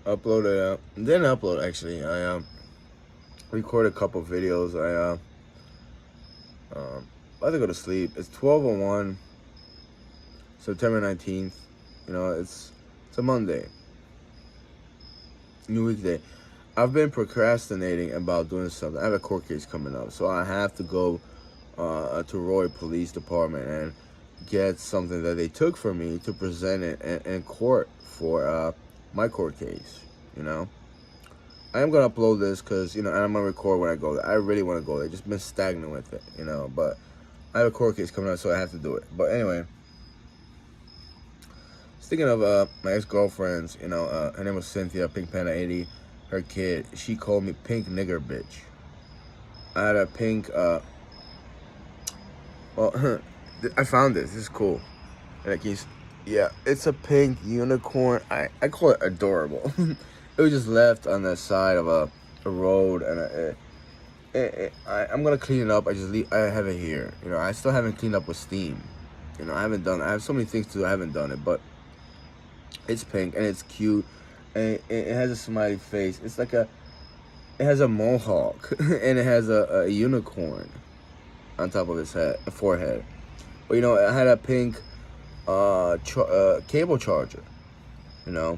uploaded. Didn't upload actually. I recorded a couple videos. About to go to sleep. It's 12:01, September 19th. It's a Monday, new weekday. I've been procrastinating about doing something. I have a court case coming up, so I have to go to Roy Police Department and get something that they took from me to present it in court for my court case. You know, I am gonna upload this because and I'm gonna record when I go there. I really want to go there. Just been stagnant with it, But I have a court case coming up, so I have to do it. But anyway, speaking of my ex-girlfriends, her name was Cynthia, Pink Panda 80. Her kid, she called me Pink Nigger Bitch. I had a pink, well, I found this. This is cool. Like yeah, it's a pink unicorn. I call it adorable. It was just left on the side of a road, and I'm gonna clean it up. I have it here. I still haven't cleaned up with steam. I haven't done. I have so many things to do. I haven't done it, but it's pink and it's cute, and it has a smiley face. It has a mohawk, and it has a unicorn on top of its forehead. But it had a pink cable charger, you know.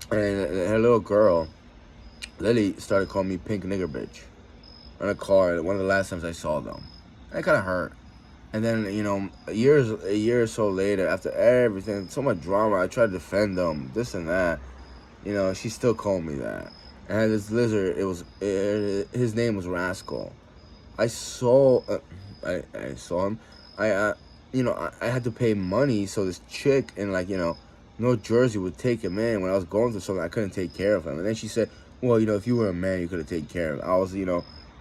And her little girl, Lily, started calling me Pink Nigger Bitch on a car. One of the last times I saw them, that kind of hurt. And then a year or so later, after everything, so much drama, I tried to defend them, this and that. She still called me that. And I had this lizard. His name was Rascal. I saw him. I had to pay money, so this chick in North Jersey would take him in when I was going through something. I couldn't take care of him, and then she said, "Well, if you were a man, you could have taken care of him." I was,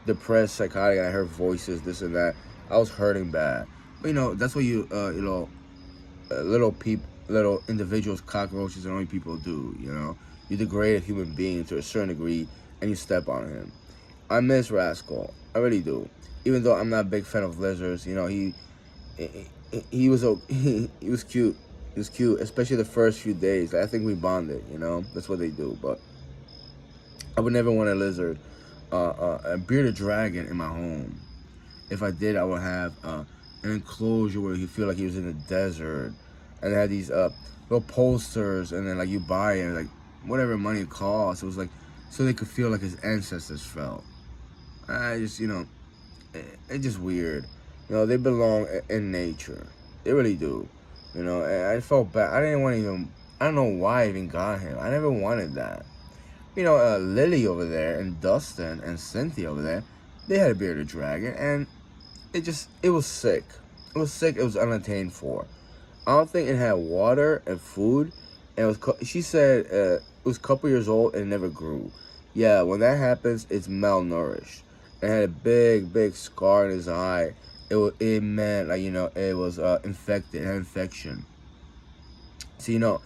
depressed, psychotic. I heard voices, this and that. I was hurting bad, but that's what little individuals, cockroaches, and only people do. You degrade a human being to a certain degree, and you step on him. I miss Rascal. I really do. Even though I'm not a big fan of lizards, he was he was cute. He was cute, especially the first few days. I think we bonded. That's what they do. But I would never want a lizard, a bearded dragon in my home. If I did, I would have an enclosure where he feel like he was in the desert, and they had these little posters, and then you buy it, like whatever money it costs. It was like so they could feel like his ancestors felt. I just it's just weird. They belong in nature. They really do. And I felt bad. I didn't want to even. I don't know why I even got him. I never wanted that. Lily over there and Dustin and Cynthia over there, they had a bearded dragon, and it was sick. It was sick. It was unattained for. I don't think it had water and food, and she said it was a couple years old and it never grew. Yeah, when that happens, it's malnourished. It had a big scar in his eye. It meant it was infected. It had infection. So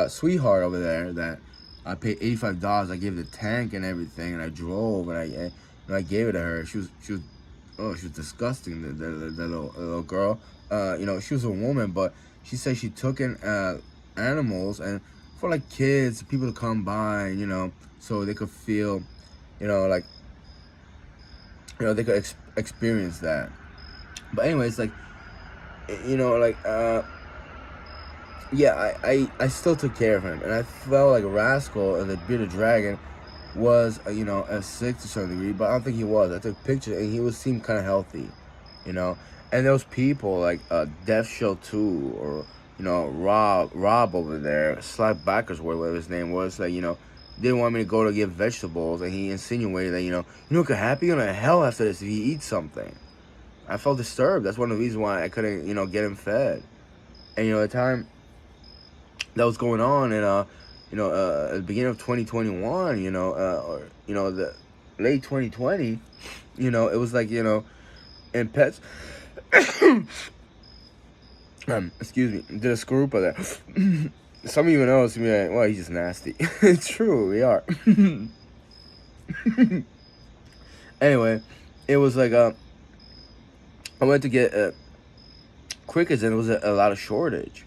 sweetheart over there that I paid $85. I gave the tank and everything, and I drove and I gave it to her. She was disgusting. The little girl. She was a woman, but she said she took in animals and for kids, people to come by, so they could feel, they could experience that. But anyways, yeah, I still took care of him, and I felt like Rascal and the Bearded Dragon was a sick to some degree, but I don't think he was. I took pictures, and he seemed kind of healthy, And those people like Death Show 2 or Rob over there, Slack Backers, whatever his name was, didn't want me to go to get vegetables, and he insinuated that what could happen? You're gonna hell after this if he eats something. I felt disturbed. That's one of the reasons why I couldn't get him fed. And the time that was going on, and at the beginning of 2021, or the late 2020, it was in pets. Excuse me, did a Skorupa there. Some of you know to me, well, he's just nasty. It's true, we are. Anyway, it was I went to get crickets, and there was a lot of shortage.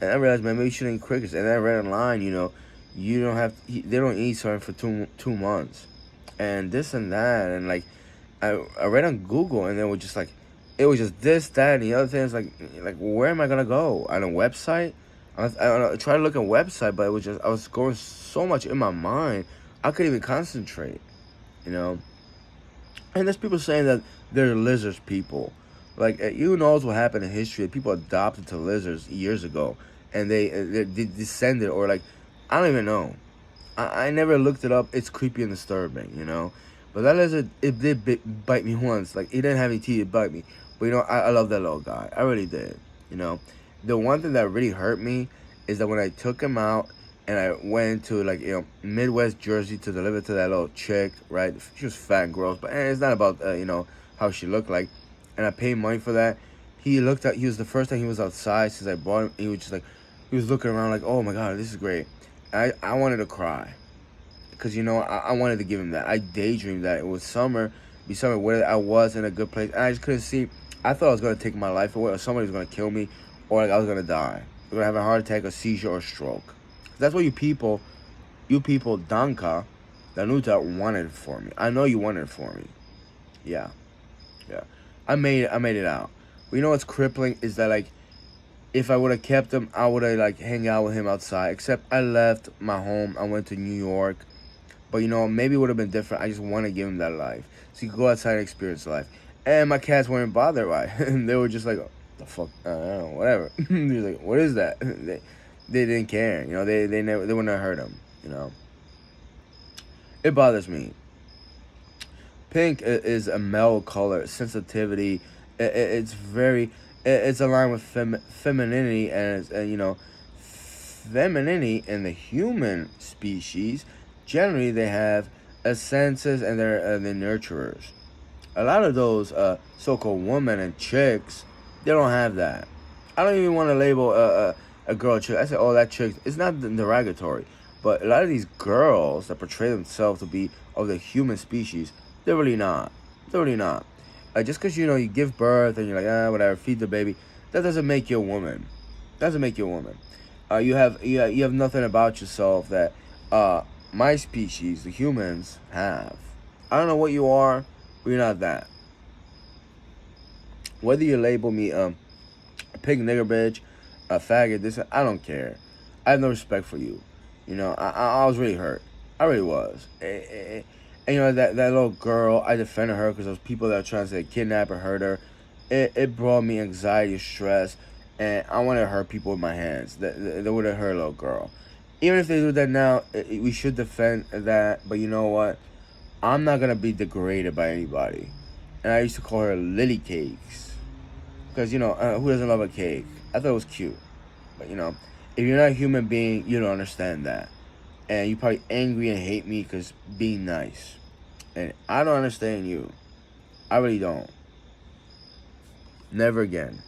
And I realized, man, maybe you shouldn't eat crickets. And I read online, You don't have they don't eat something for 2 months, and this and that, and like I read on Google, and it was just this, that, and the other things. Like where am I gonna go on a website? I tried to look at a website, but it was just I was going so much in my mind, I couldn't even concentrate. You know, and there's people saying that they're lizards people. Like who knows what happened in history? People adopted to lizards years ago, and they descended, or like I don't even know. I never looked it up. It's creepy and disturbing, you know. But that lizard, it did bite me once. Like, it didn't have any teeth to bite me. But, you know, I love that little guy. I really did, you know. The one thing that really hurt me is that when I took him out and I went to, like, you know, Midwest Jersey to deliver to that little chick, right? She was fat and gross, but it's not about, you know, how she looked like. And I paid money for that. He was the first time he was outside since I bought him. He was just like, he was looking around like, oh my God, this is great. I wanted to cry. Because, you know, I wanted to give him that. I daydreamed that it was summer, be summer where I was in a good place. And I just couldn't see. I thought I was going to take my life away, or somebody was going to kill me, or like I was going to die. I was going to have a heart attack, a seizure, or a stroke. That's what you people, Danka, Danuta, wanted it for me. I know you wanted it for me. Yeah. Yeah. I made it out. But you know what's crippling is that, like, if I would have kept him, I would have, like, hang out with him outside. Except I left my home. I went to New York. But, you know, maybe it would have been different. I just want to give him that life. So he could go outside and experience life. And my cats weren't bothered by it. And they were just like, the fuck, I don't know, whatever. He was like, what is that? They didn't care. You know, they wouldn't have hurt him, you know. It bothers me. Pink is a male color. Sensitivity. It's very... It's aligned with femininity, and you know, femininity in the human species. Generally, they have a senses, and they're the nurturers. A lot of those so-called women and chicks, they don't have that. I don't even want to label a girl a chick. I say, oh, that chick. It's not derogatory, but a lot of these girls that portray themselves to be of the human species, they're really not. They're really not. Just because, you know, you give birth and you're like, whatever, feed the baby, that doesn't make you a woman. Doesn't make you a woman. You have nothing about yourself that my species, the humans, have. I don't know what you are, but you're not that. Whether you label me a pig, nigger, bitch, a faggot, this, I don't care. I have no respect for you. You know, I was really hurt. I really was. And, you know, that little girl, I defended her because those people that were trying to say kidnap or hurt her, it brought me anxiety, stress, and I want to hurt people with my hands. That would have hurt a little girl. Even if they do that now, we should defend that. But you know what? I'm not going to be degraded by anybody. And I used to call her Lily Cakes. Because, you know, who doesn't love a cake? I thought it was cute. But, you know, if you're not a human being, you don't understand that. And you're probably angry and hate me because being nice. And I don't understand you. I really don't. Never again.